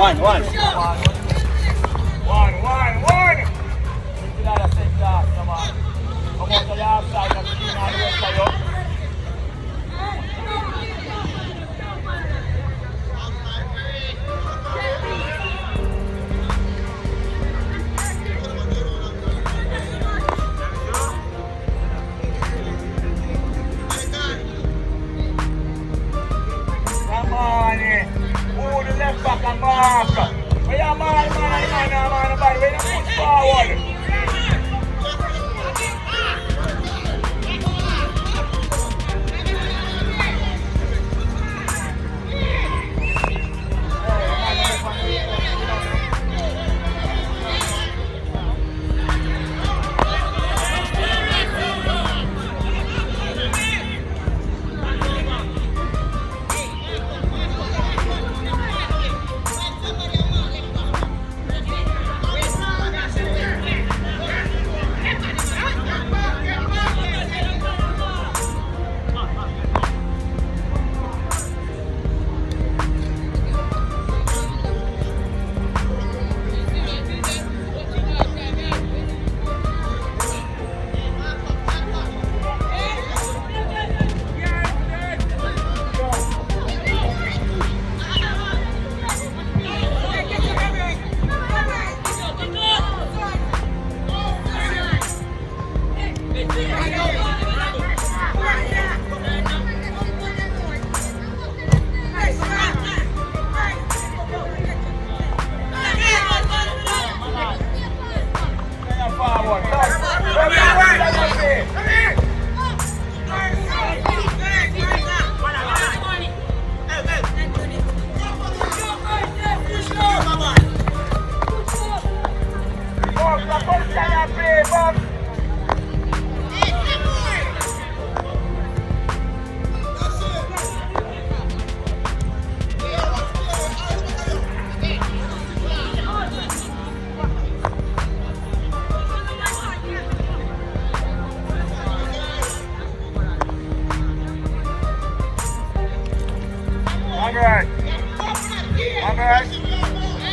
One. One. Into that sector, come on. Come on to the outside and clean all the rest of you. Come on, move the left back and mark. We are man, we don't push forward.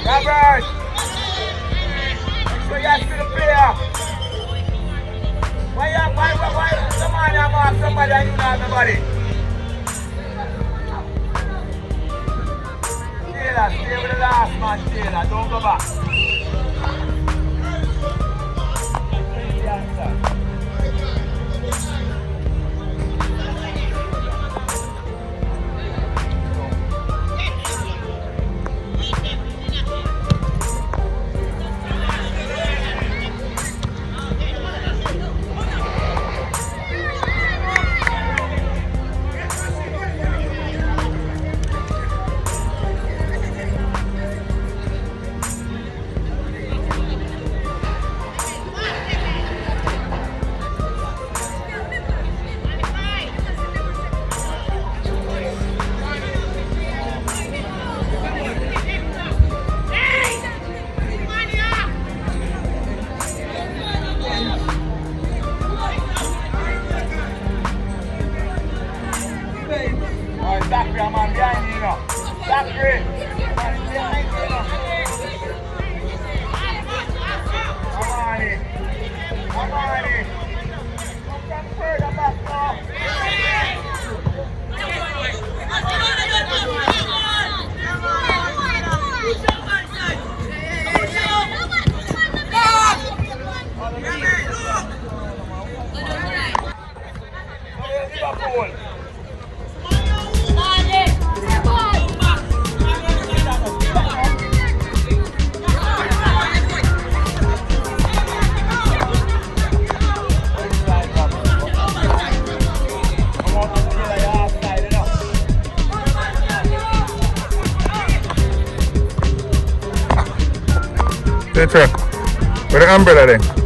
Robert! So you have to the player. Why somebody mark somebody and you not nobody? Taylor, stay with the last man, Taylor, don't go back. The truck. With the umbrella then.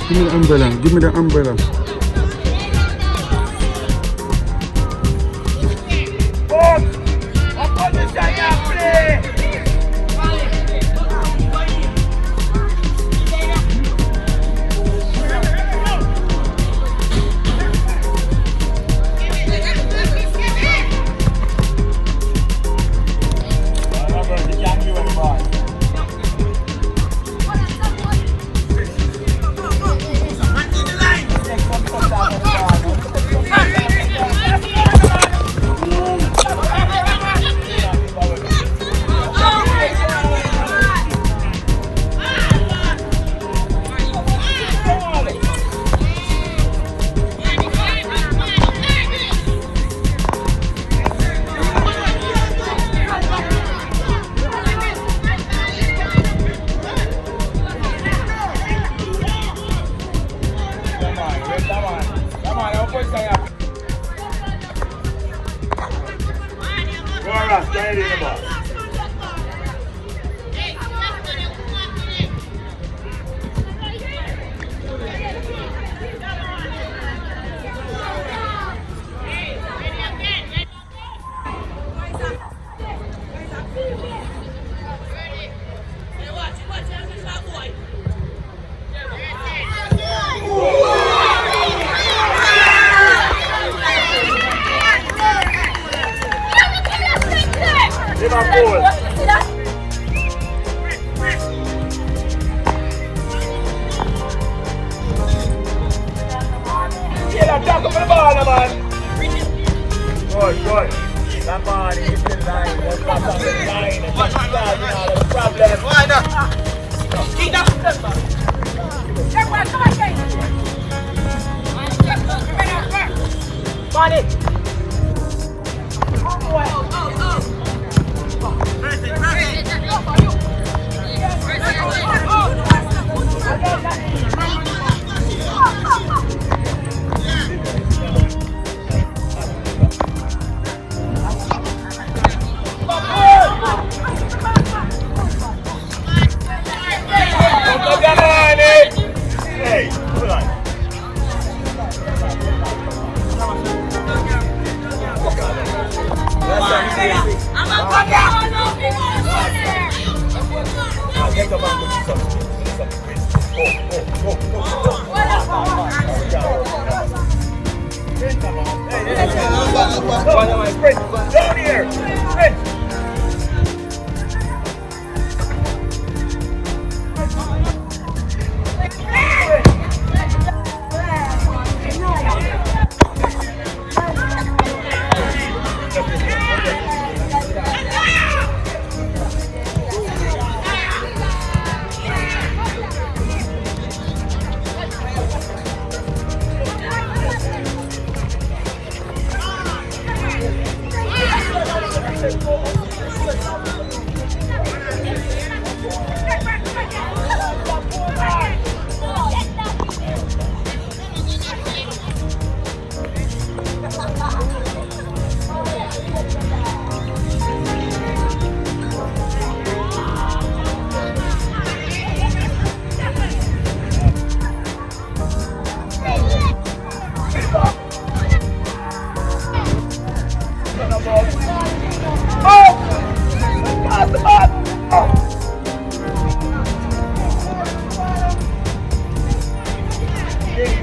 Give me the umbrella. Give me the umbrella.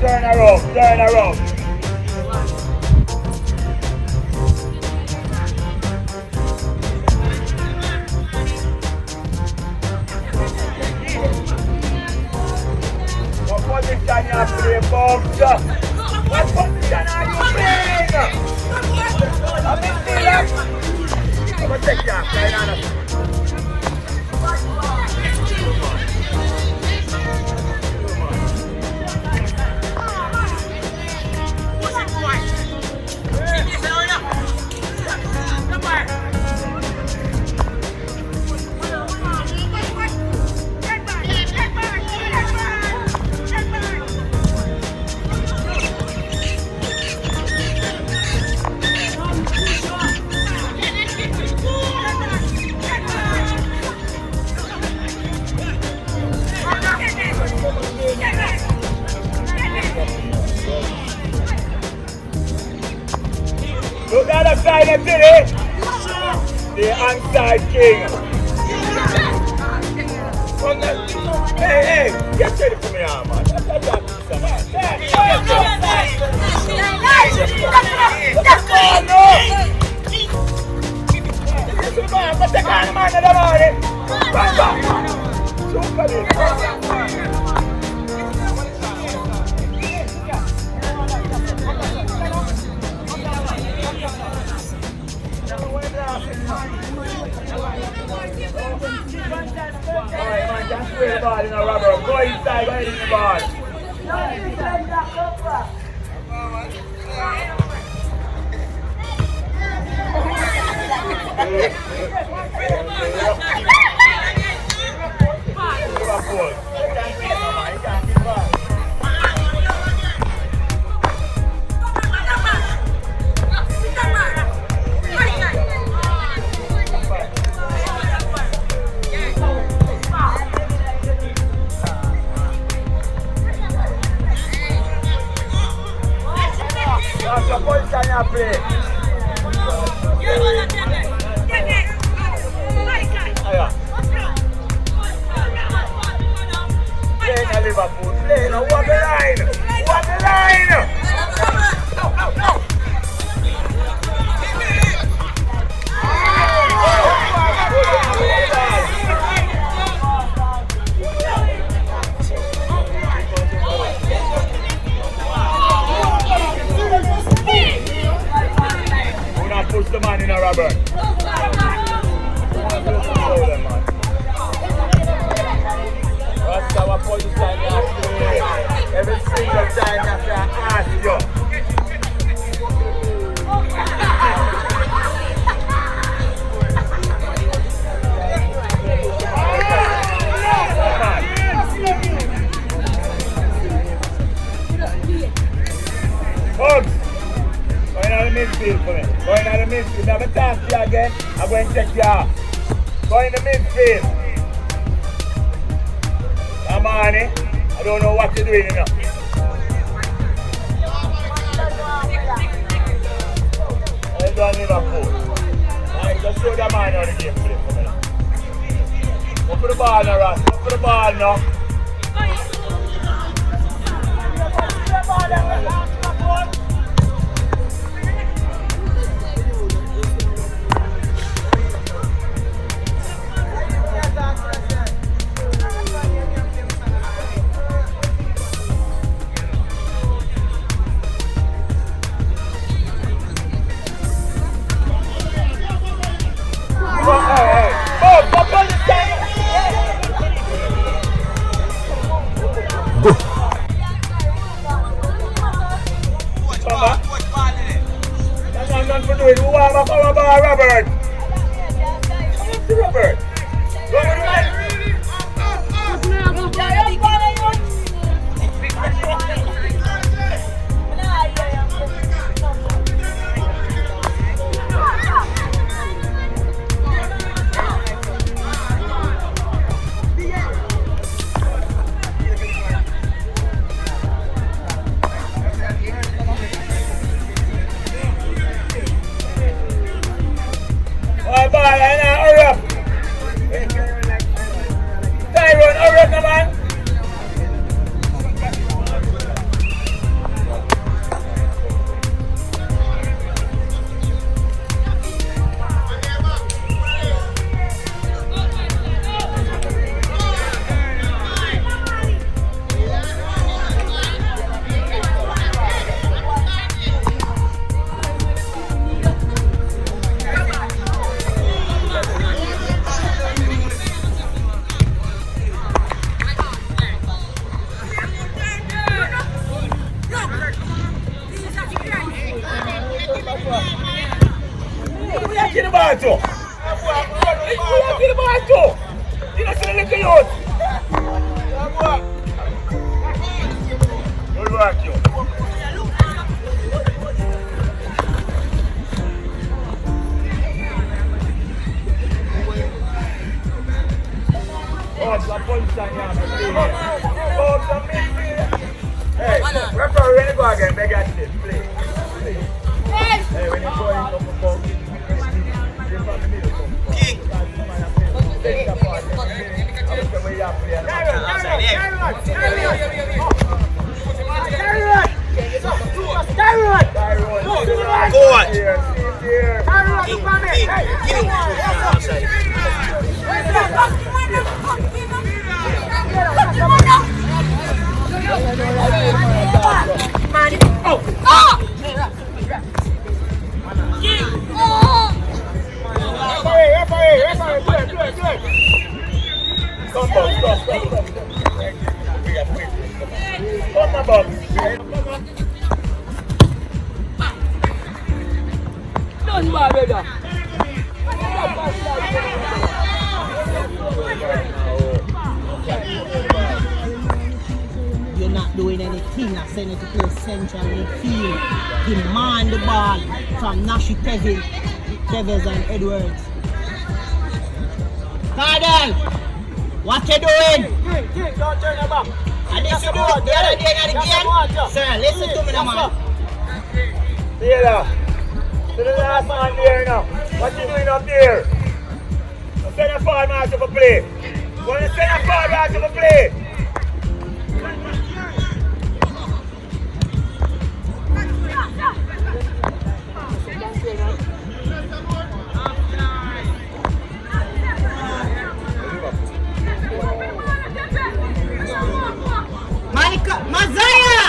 turn around, turn around. What position you play, folks? What position are you playing? I'm in here. I'm going to take you off, right on. Look at the side of it, the onside king. Hey, get ready for me, man. In a rubber. Go inside, go in the ball. That's the position you play. Play in Liverpool. Play in what the line? What the line? Push the man in a rubber. That's our position you have to play. Every single time you have to ask you. Hugs! Going out of the midfield for me. Going out of the midfield. Never talk to you again. I'm going to take you off. Going to the midfield. Come on, eh? I don't know what you're doing enough. I don't Liverpool. Alright, just show the man how the game play for me. Go for the ball now, Ross. Go for the ball now. Robert! Robert! Go to the man! ball too. Kill the ball too. You don't see the little youth. Good work, you. Oh, the position here. Oh, the midfield. Hey, referee, when you go again, they got this, please. Hey, when you go in, come from the middle, come. King. Take the ball. I'm the way you play. Go on. Done, my brother. You're not doing anything. I send it to play central midfield. Demand the ball from Nashi Tevez and Edwards. Cardell, what you doing? King, don't turn your back. And this you do the other day in the game? Sir, listen to me now, man. Taylor, to the last man there now. What you doing up there? Send a forward man to play. When you send a forward man to play. Mazaya!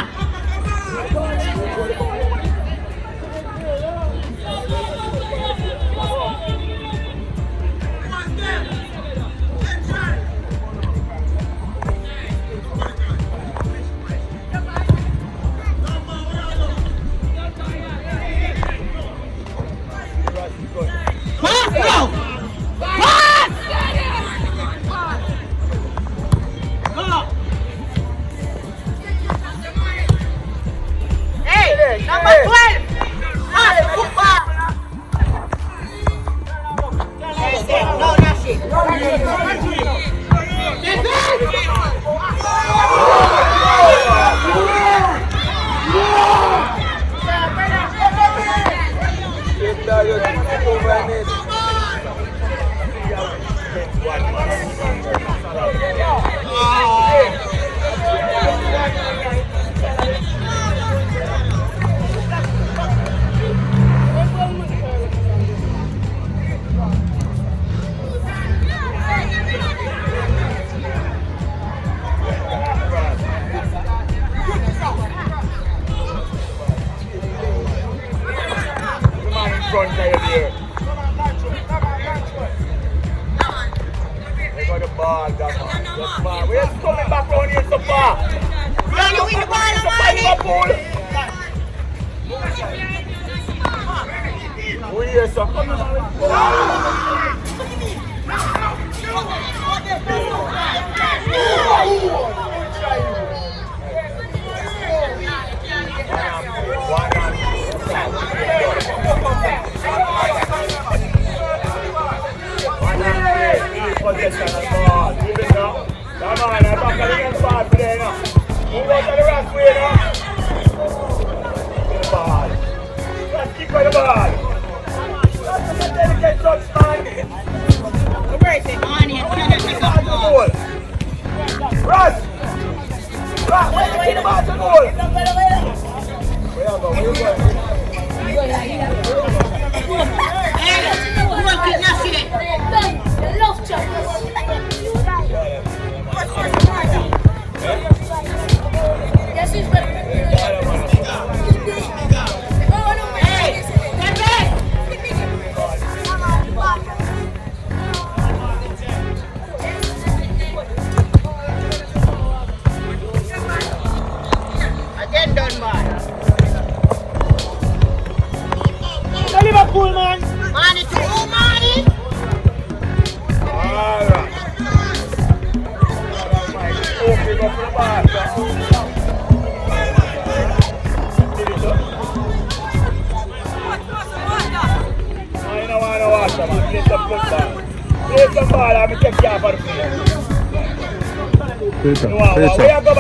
Liverpool, man. Man, it's a woman.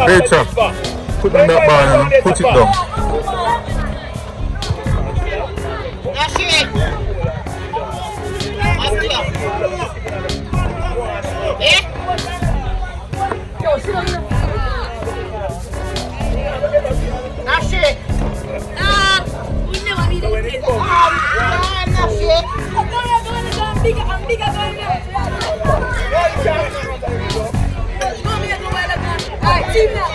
Peter, put on that bar and put it down. That's it. Eh? That's it. We never need it. That's it. I'm bigger than you. Alright, team now.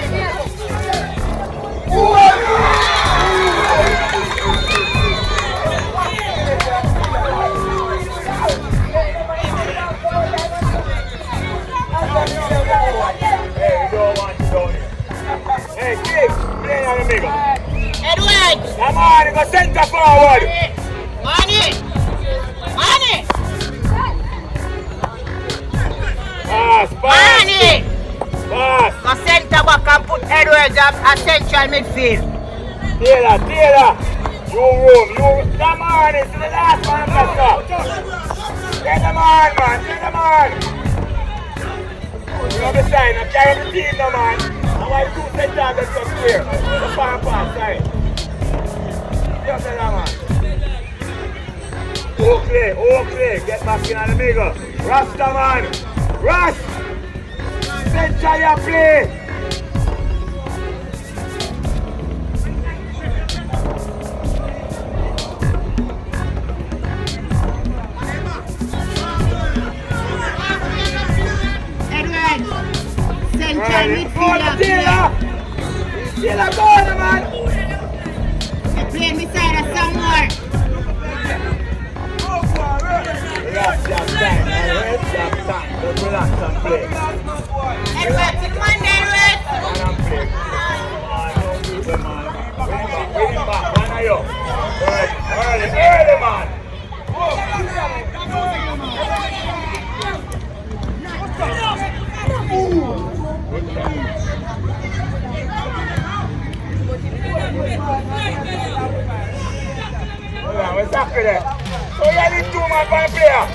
Hey, King, play on the middle. Edward. Come on, go center forward. Money. Pass. Money. Pass. Go centre back and put Edwards at central midfield. Taylor. You. Come on, it's the last man, Pastor. Get them on, man. You know the sign, I'm carrying the team now, man. I want to do set targets up here. The far pass, side. Just tell that, man. Okay. Get back in on the middle. Rasta, man. Rush. Center your play. Midfielder. Taylor, go on, man. They're playing beside us somewhere. Relax time. Just relax and play. Edward, come on, Edward. And play. Don't keep them, man. Bring him back. One of you. Early, man. Hold on, what's happening there? So you need 2 man for a player.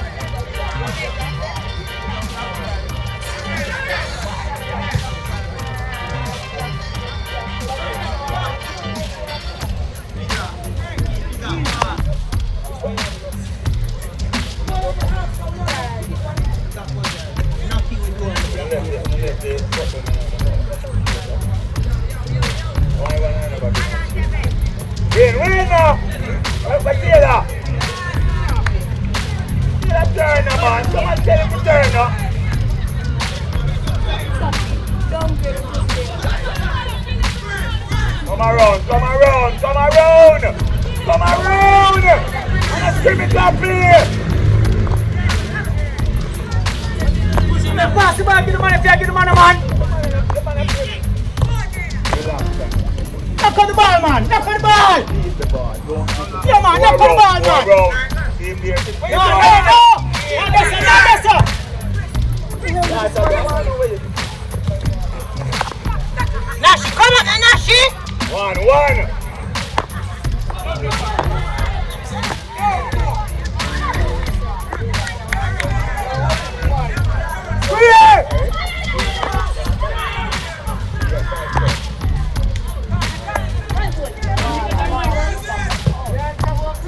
Win now! Where's the Taylor? Taylor turn now, man. Someone tell him to turn now. Come around! And a scrimmage play! Pass the ball, get the man if you get the man, man. Knock on the ball, man. Knock on the ball. Yeah, man. Knock on the ball, man. No. Nashi, come on, Nashi. 1-1.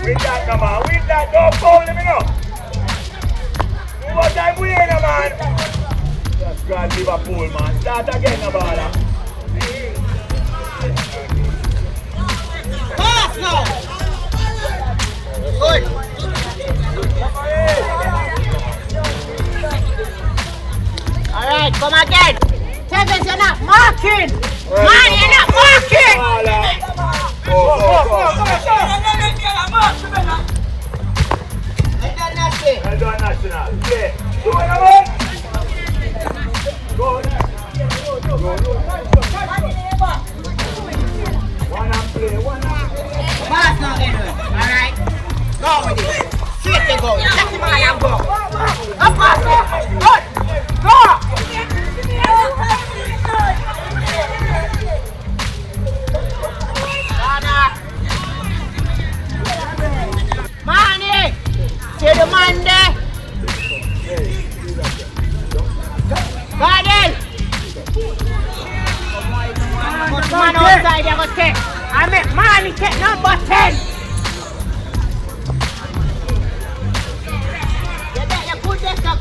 With that, don't foul him enough. Do what I'm winning, man. Just grab Liverpool, man. Start again, the baller. Pass now. Good. Alright, come again. Tevez, you're not marking. Man, you're not marking. Well done, National. Yeah. Go on, man. Go. I make money take number 10. You put this up.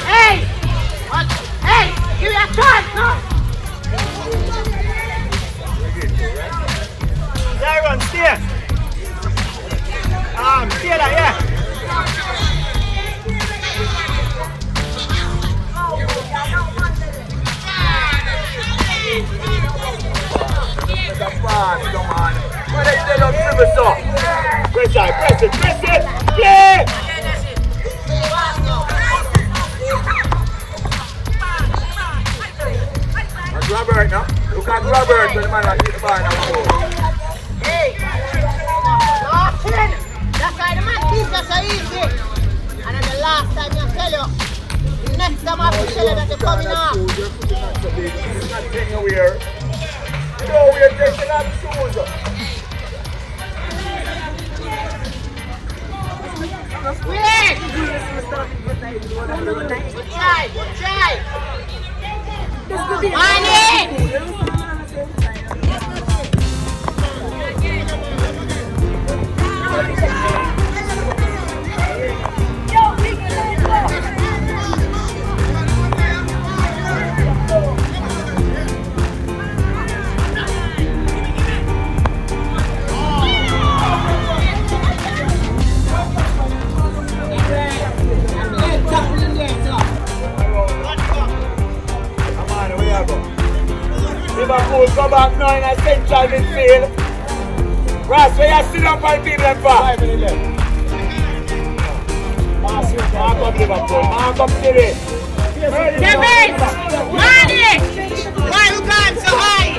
Hey! Hey! Give me a chance, no? There, run, stay. Stay there, yeah. What is that on triple saw? Press it, play! That's Robert now. Look at Robert when the man that hit the bar now. Hey! That's why the man keeps us so easy. And then the last time I tell you, the next time I have to tell you that they're coming off. It's not taking away. You know we're taking off shoes. Wait! Good try! Money! Liverpool come back now in a central midfield. Ross, where you sit down for the people and for? 5 minutes left. Mark up Liverpool, mark up City. Kevin! Money! Why you gone so high?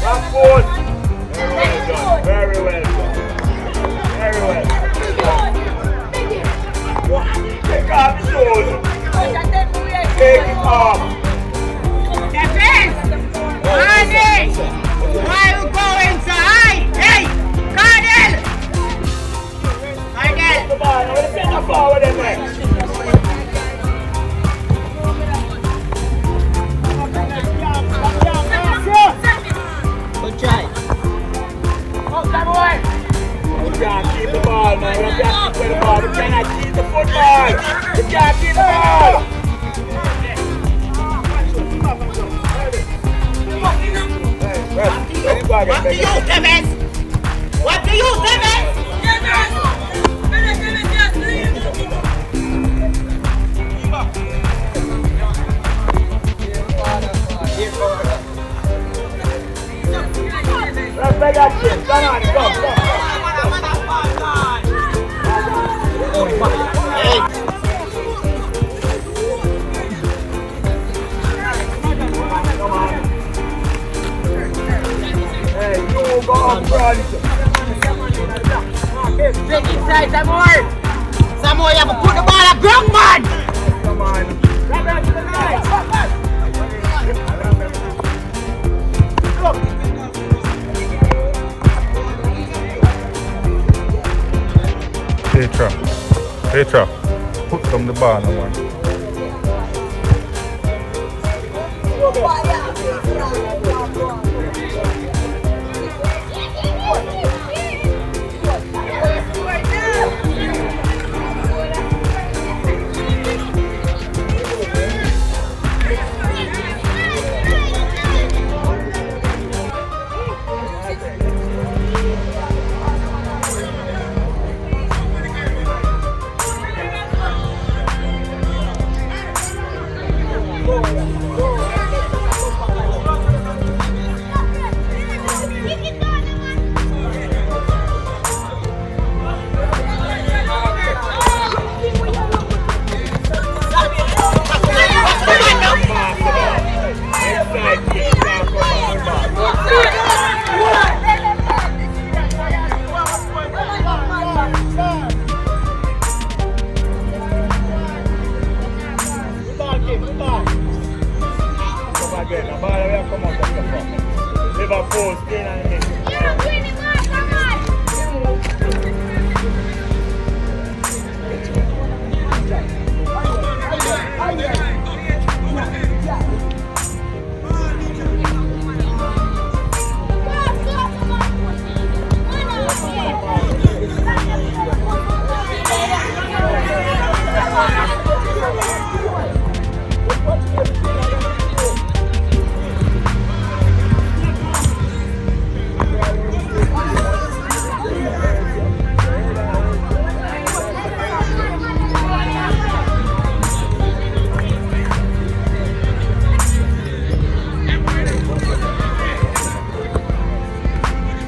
Back post. Very well done. Take off the shoes. Take it off. Kevin! Money! Why you going so high? Hey! Cardell! The ball, now let's send the forward in there. Good try. You can't keep the ball, man. You can't keep the ball. You cannot keep the football. You can't keep the ball. What do you, Kevin? What do you, Kevin? Let's make that shit. Come on, go. Hey, you go up front. Take inside some more. Some more, you have to put the ball at ground, man. Come on. Right back to the line. Petra, put them the ball now, man. Oh, stay on the mix. Yeah, Winnie, come on.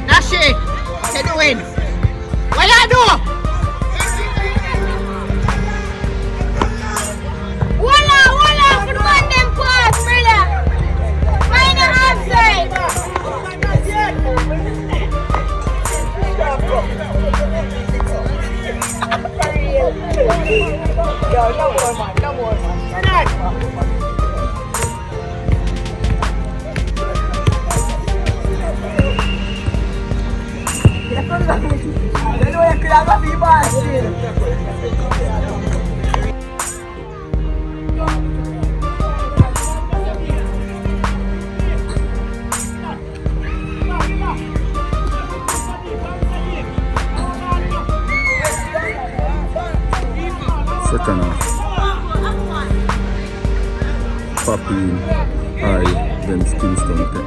Nashi, what you doing? What you do? Voila, put on them paws, brother. Find the outside. Yo, no more, man. Second half. Papine, then Kingston technical.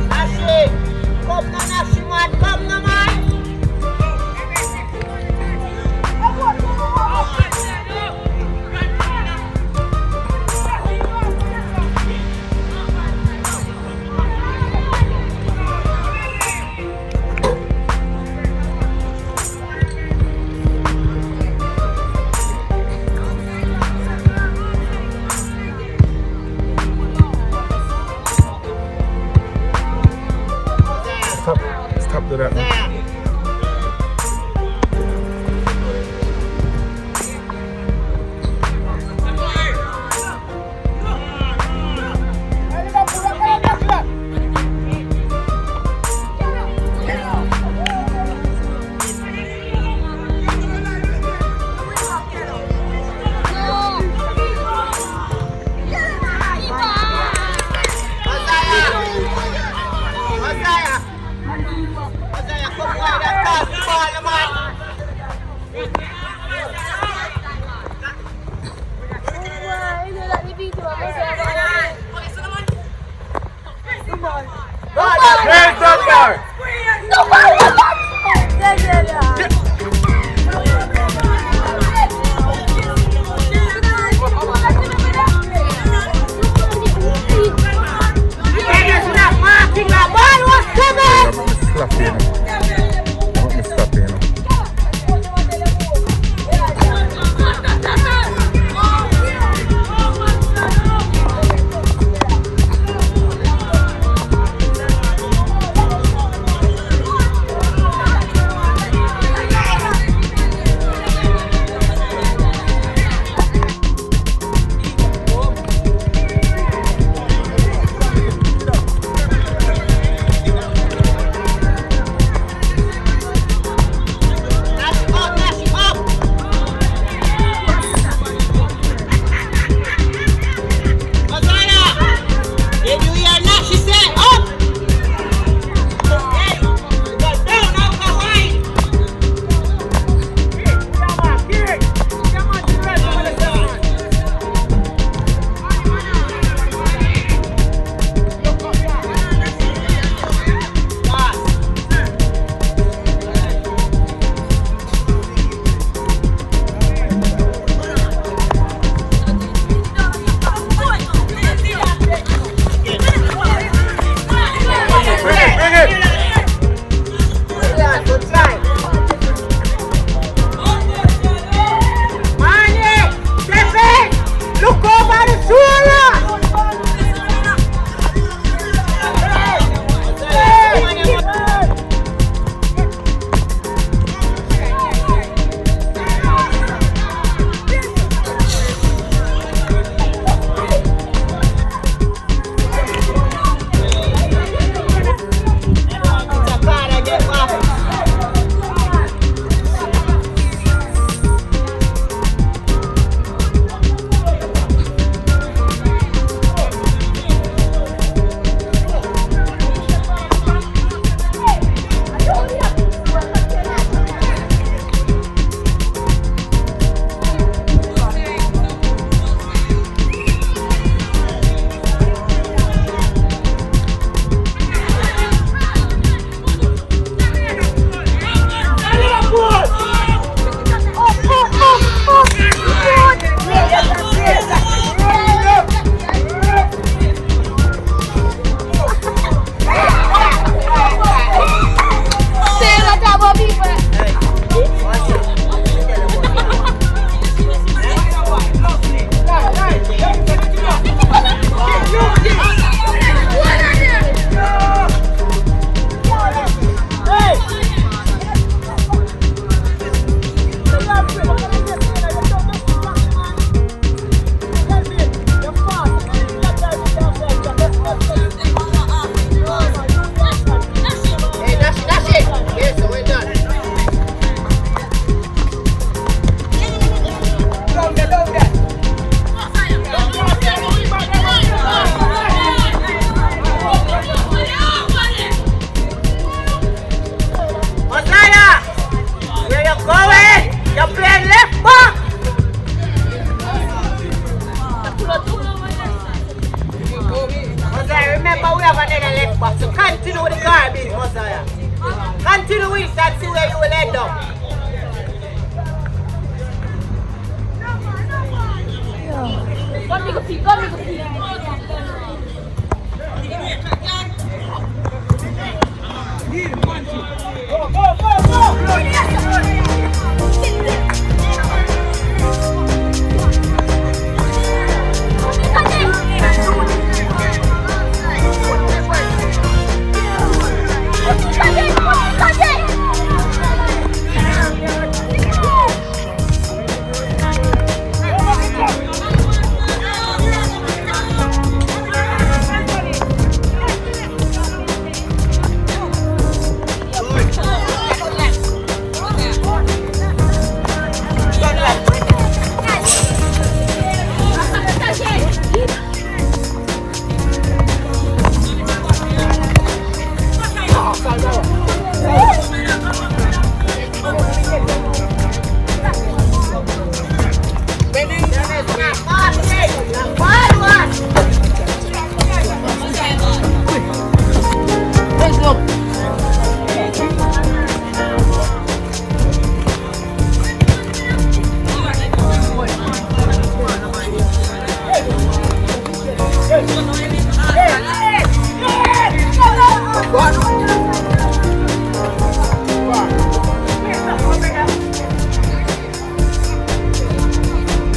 Nashi, come na Nashi man, come na man. Stop to that one. Come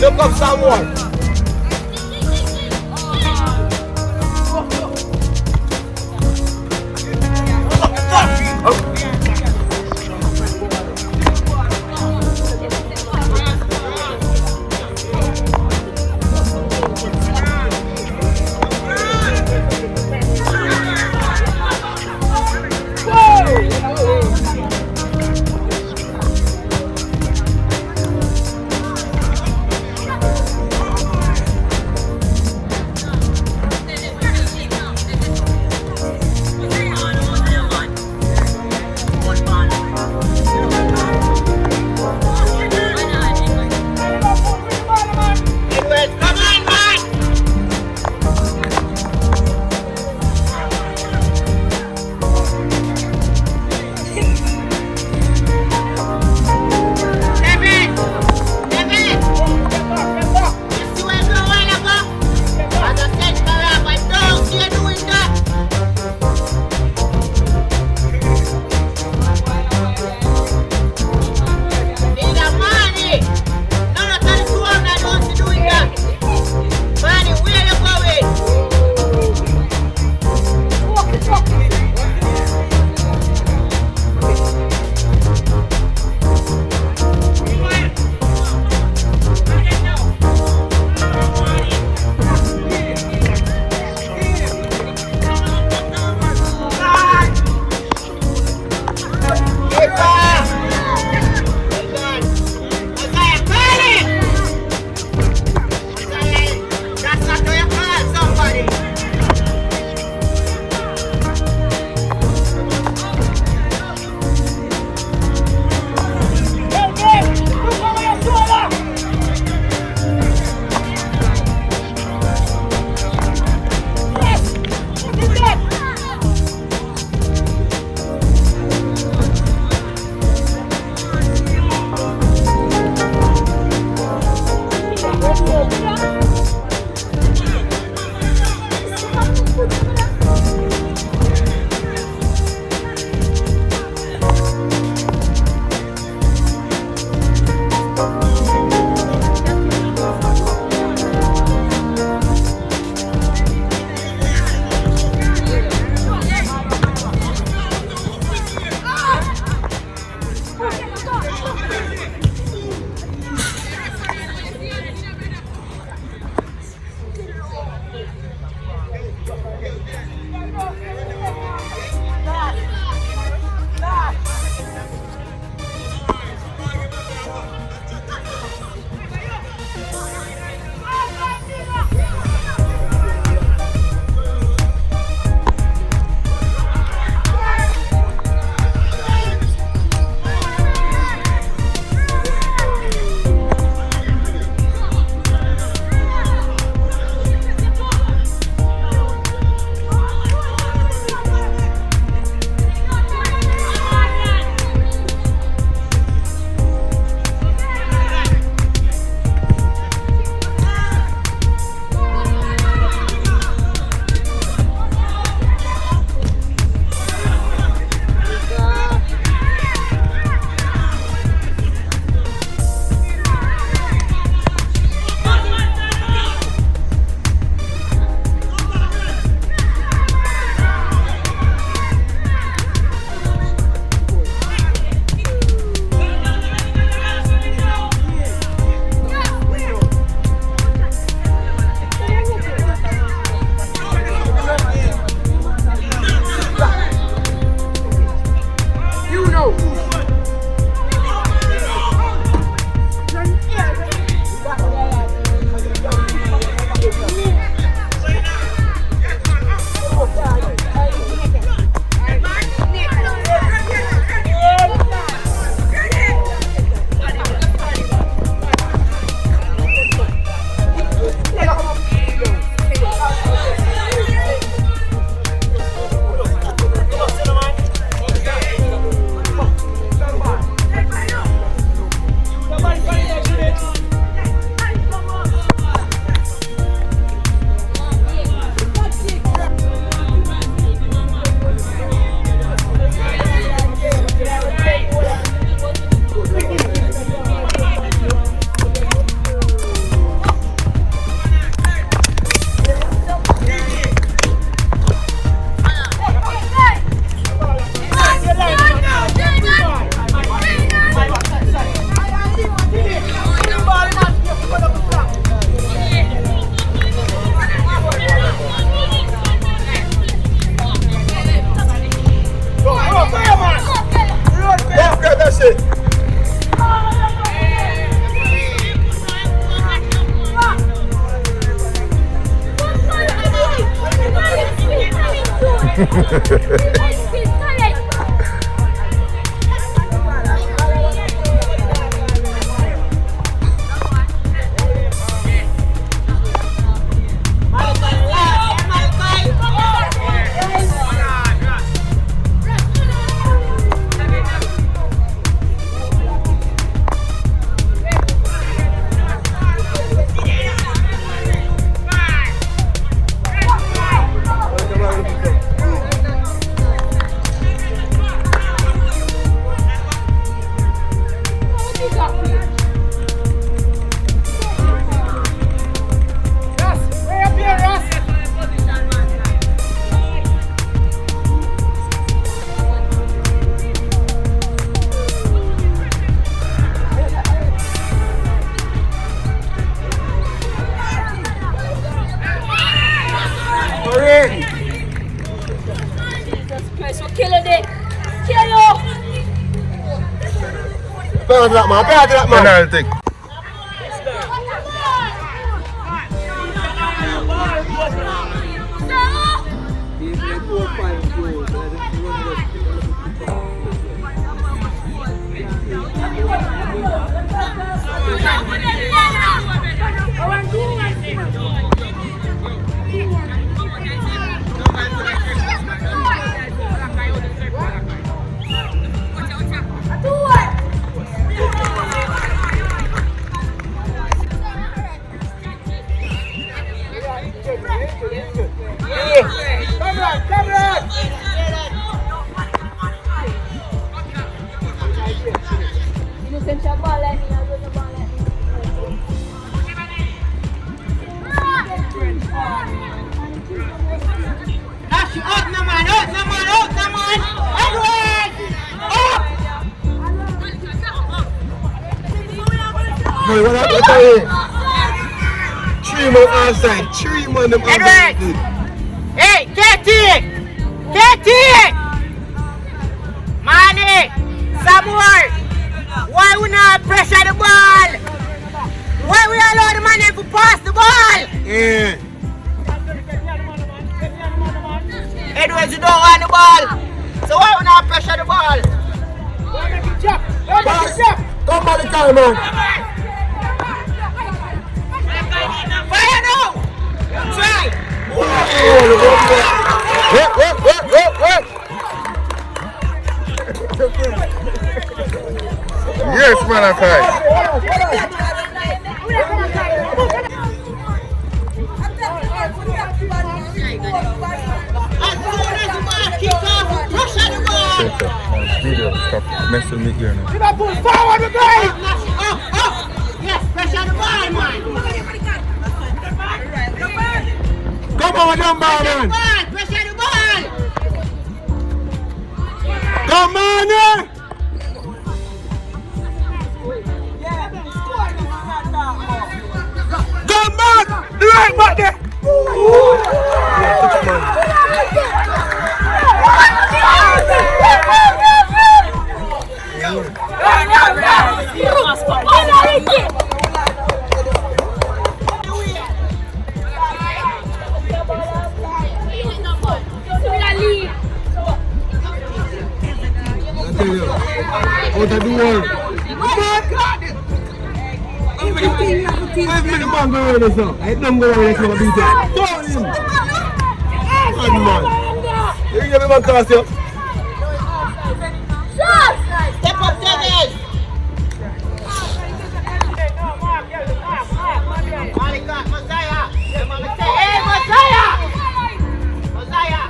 Look up someone. shit. Penalty. Hey, what up? What's up? 3 man outside. 3 man them outside. Hey, get it! Get it! Money! Some more! Why we not pressure the ball? Why we allow the man to pass the ball? Yeah. Edwards, you don't want the ball. So why we not pressure the ball? Come on, the time, man. Fire now! Try! Yes, man, I fight. Video, stop messing with me here now. Liverpool forward the ball! Yes, pressure the ball, man! Come on, young man. Pressure the ball! Come on, yeah. Come on, right back there. Out of the world. I've made a man go around this now. I don't go around this now. Beat him. Turn him. Good man. You give me one cast here. Step up, Davis! Messiah! Hey, Messiah! Messiah!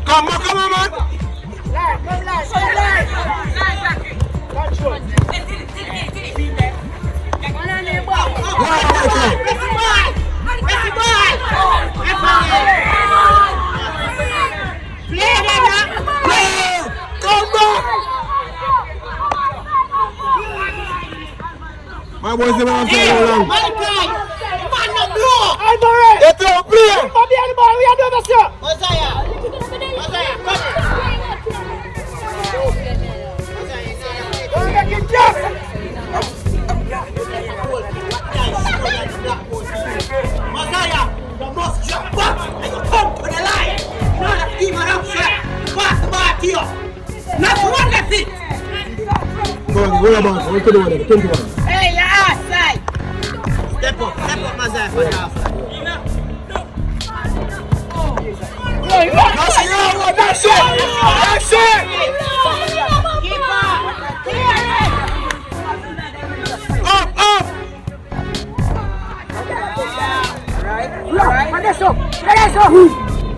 Come on, man. Play That boy say man say how long. Man no blow. Alvarez! They don't play. Come behind the ball, we are doing sir. Mosiah, come Don't make it jump! Mosiah, you must jump back and you come to the line. Not a team around shot. Pass the ball to you. Not one that's it. Come on, go about. What you do with it? 21. Hey, your ass side. Step up, Mosiah, for the half. That's it! Keep on. Up! Right. That's up!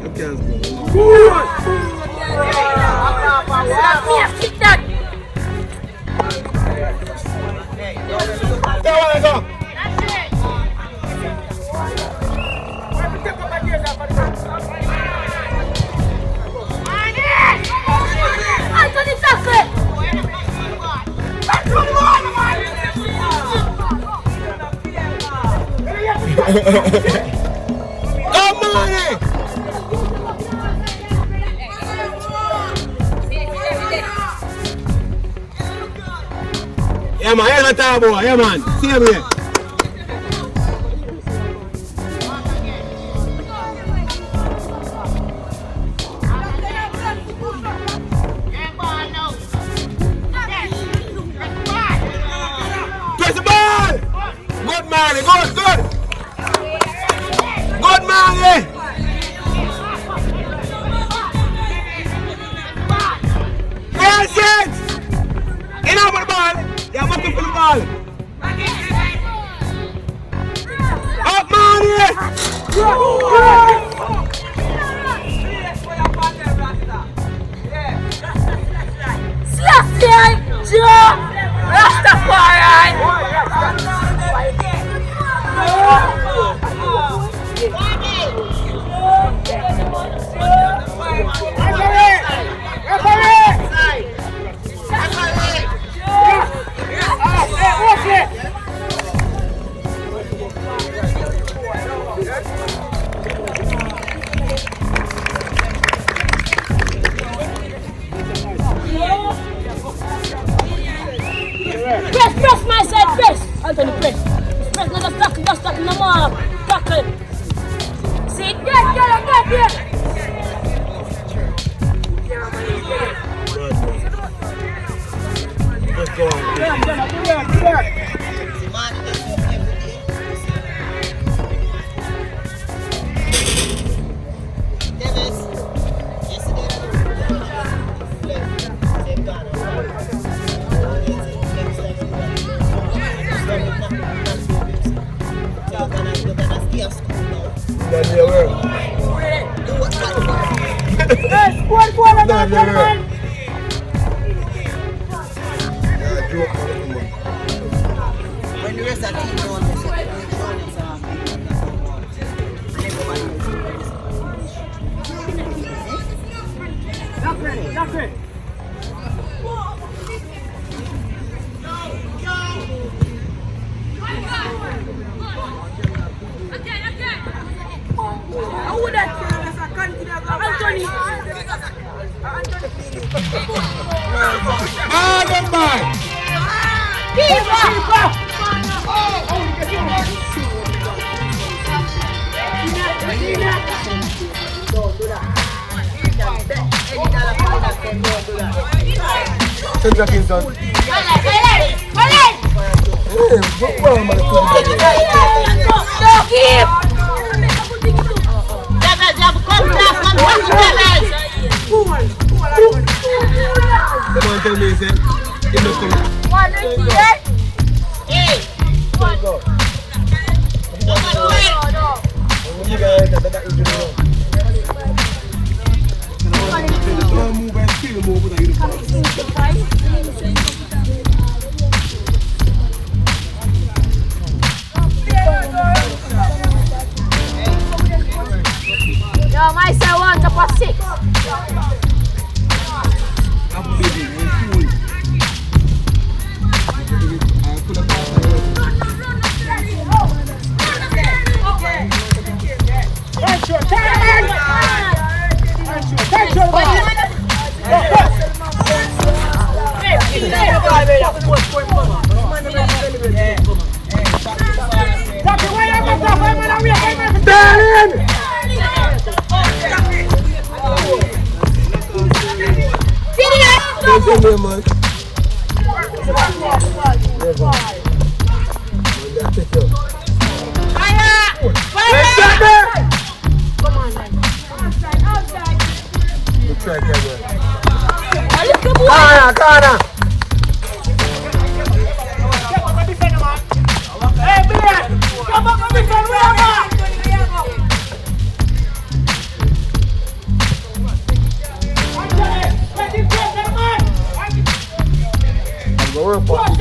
You can't go. Come on! Yeah man, here's my top boy. Yeah man, see him here. Press the ball! Good man, good! Good man! Press it! Enough of the ball! Yeah, I'm looking for the ball. Up, man! Press my side, press. Anthony, press. Press, not stuck, no more. Tackle. See, get here. Let's go on. When the rest of the team don't Kingston. Yo, myself want to pass 6. name, man? Come on, man. Outside. Look right there, man. Little boy. Corner. Hey, man! Come up and defend where I'm at! I'm going to work for it.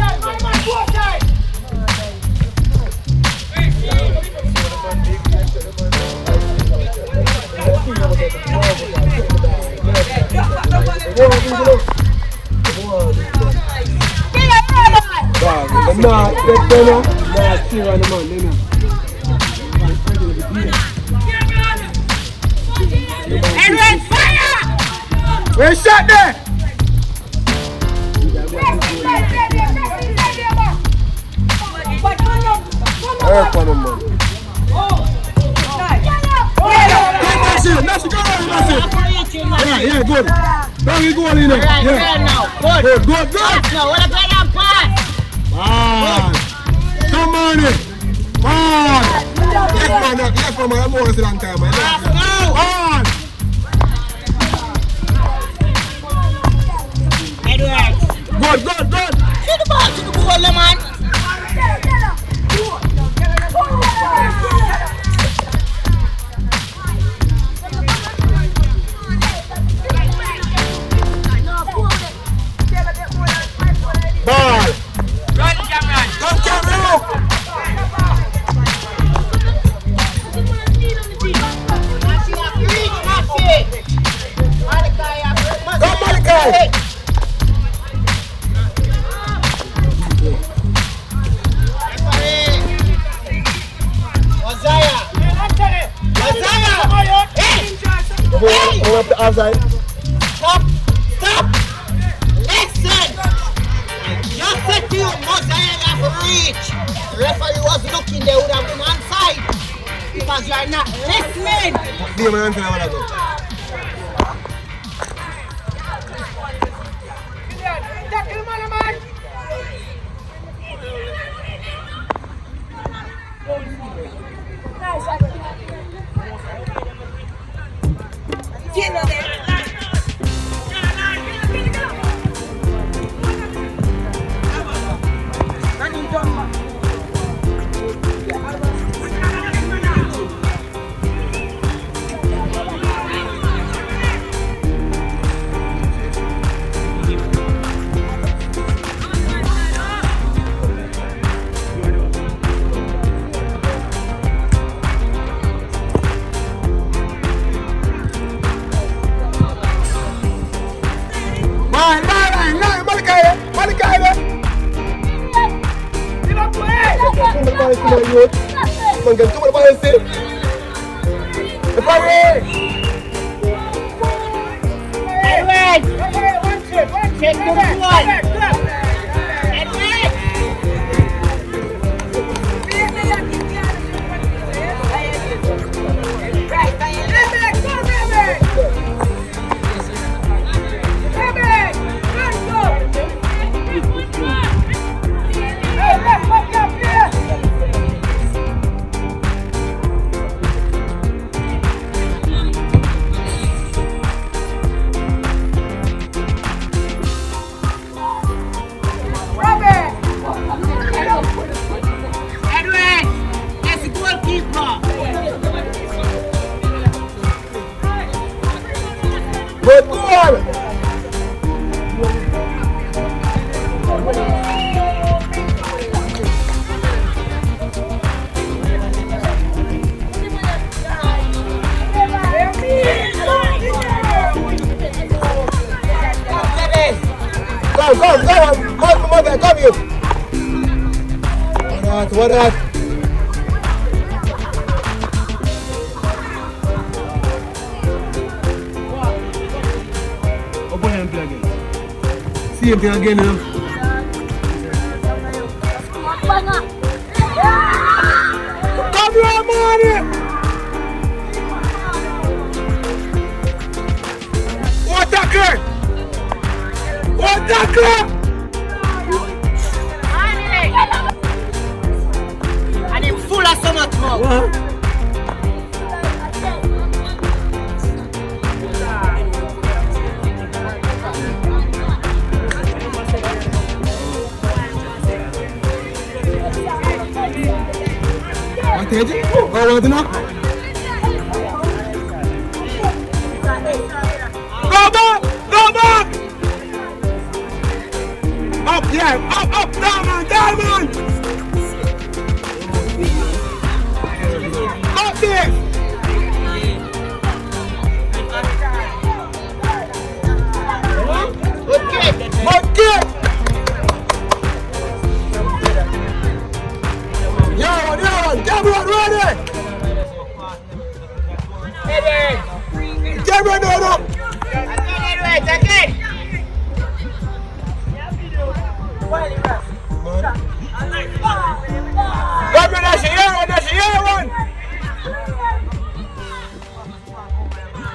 Nah, cheer on the man, Edward, fire! Where's shot there? Work on him, man. Yeah, good. Now we go in there. Right, Yeah. now. Good. Good. Now, what about that pass? Come on in. Left man, I'm always a long time, man. Edward. Good. Shoot the ball to the goal, man. Ball. Run, Cameron! Come, Cameron. Come, Malachi. Go up the outside. Stop! Listen! Just said to you, Mosiah have reach. The referee was looking, they would have been onside. Because you are not listening. Be a man, I want to go. Come here. What that? Open and plug it. See if they again, Come here, man! What a What tackle? And him full of so much more. What want to know? Go back! Go back! Up, yeah! Up! Down, man! Down, man! Up there! Okay! Cameron, ready! Cameron, no! Again! Cameron, that's your one!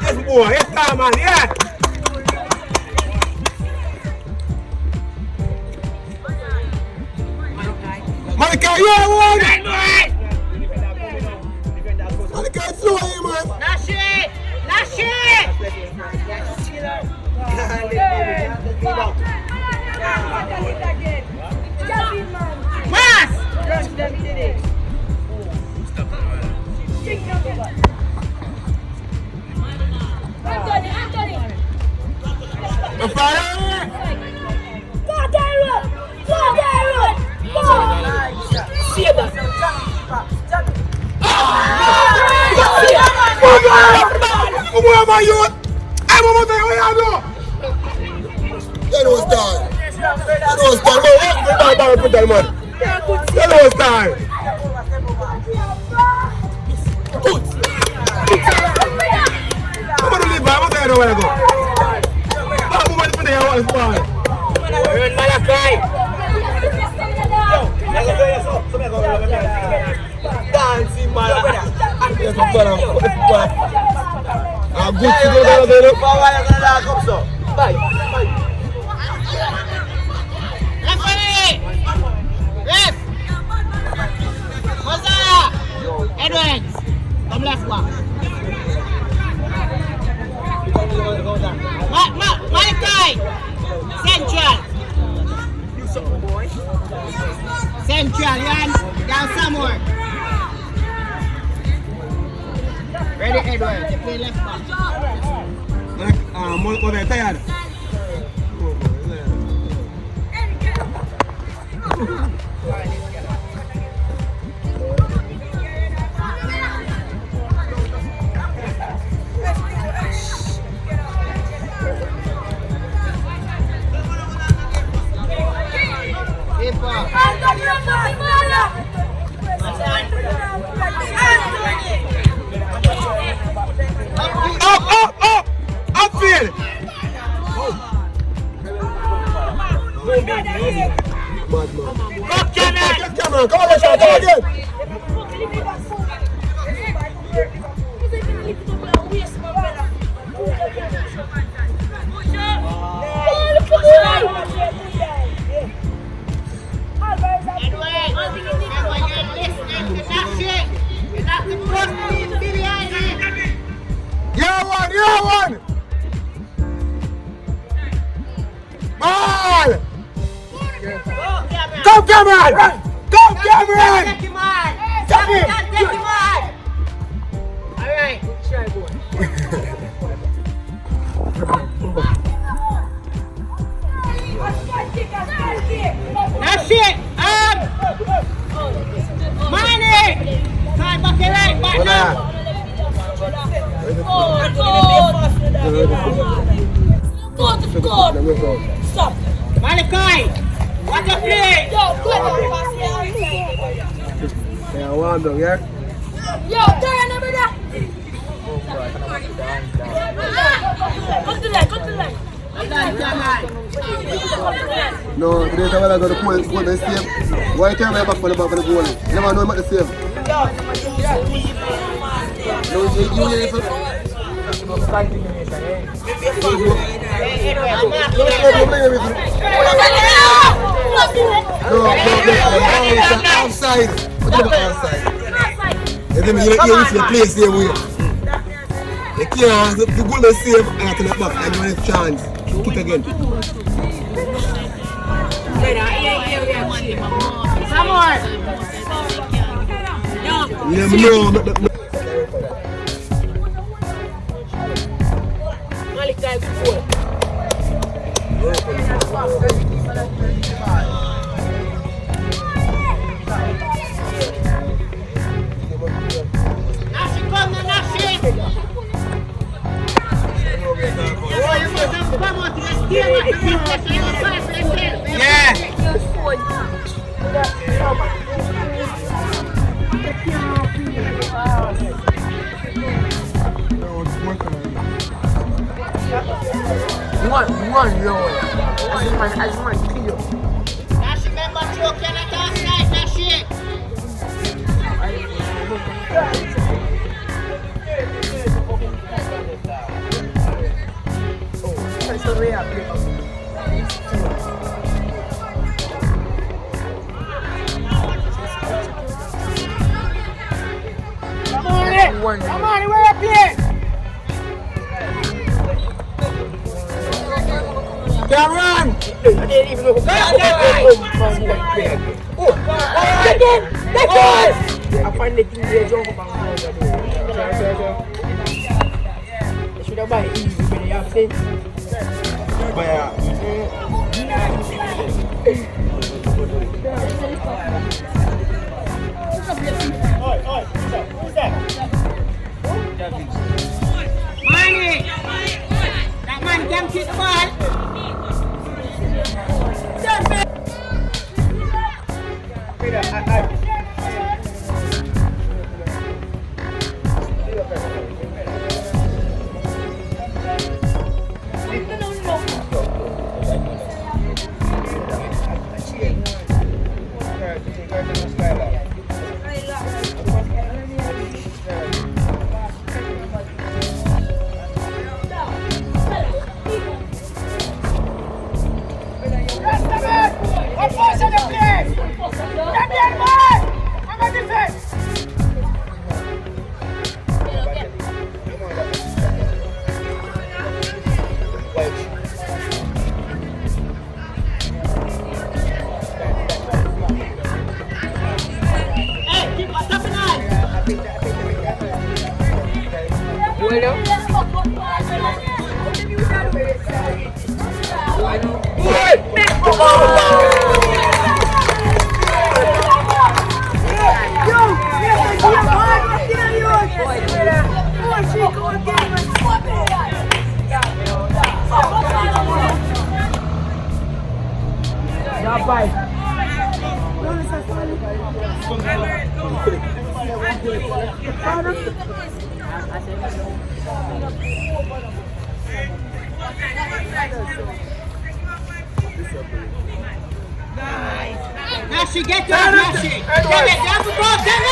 Yes, boy, yes, time, man, yeah! Monica, yeah, one! Monica, slow here, man! Lash Mas! Anthony! The fire! Go there! See you back! Come on, my youth! I'm over there, where you go? You know it's time. You know it's time. Put that, man. You know it's time. Good. I'm going to leave, man. I'm going to where I go. I'm going to put there, what's fine. Run Malachi! Dancing, man. Yes, I'm going to I'm good to go down there. Bye. Referee! Ref! Mosiah! Edwards! Come left one. Malachi! Central! Central, you down somewhere. Ready, Edwards? You play left back. Mother tired. Up! Upfield! Come on, come again! Yeah, one! Ball! Go, Cameron! Go, Cameron! Take him on! Take him! Take him on! Alright, try boy. That's it! Money! Time back right, back now! Go! Stop! Malachi! What you play? Yeah, one dog, yeah? Yo, turn over there! Go to the line! No, today I will go to put the same. Why can't I back for the back of the goal? You never know about the same. No, you hear it? Outside. What about outside? You reach the place there where you can't, the goal is safe and you turn it back and you want a chance. Kick again. Some more. Yeah, no. One Lord. I just want to kill you. Nashi, remember to Canada outside, Nashi. Come on, where you play? Come on! I didn't even know who got I find the thing there jump about they should have buy it easy when they have sense. Money! That man can kick the ball. Nashi, get up, Nashi! Get it, that's the ball, get it!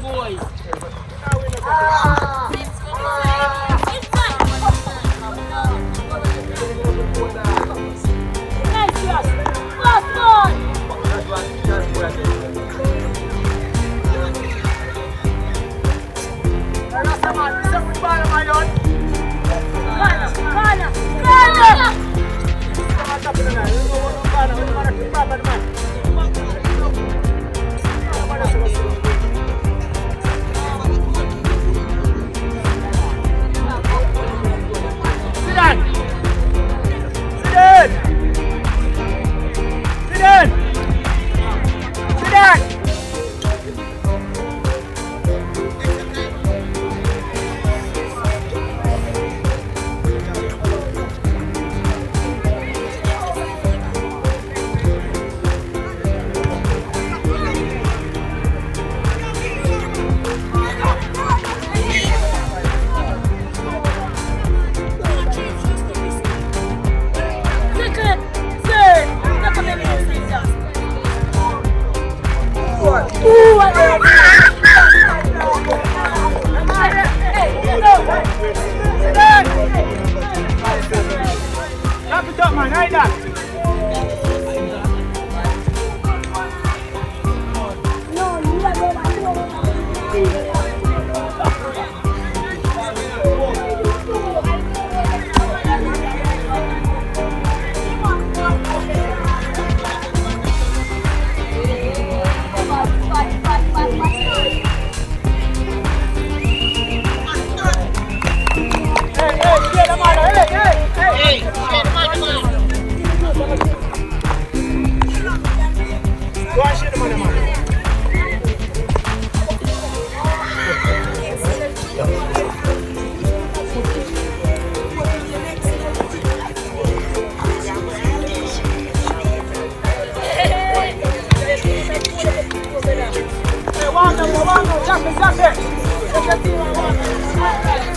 boys. Nice, yes. Last one. Jacket.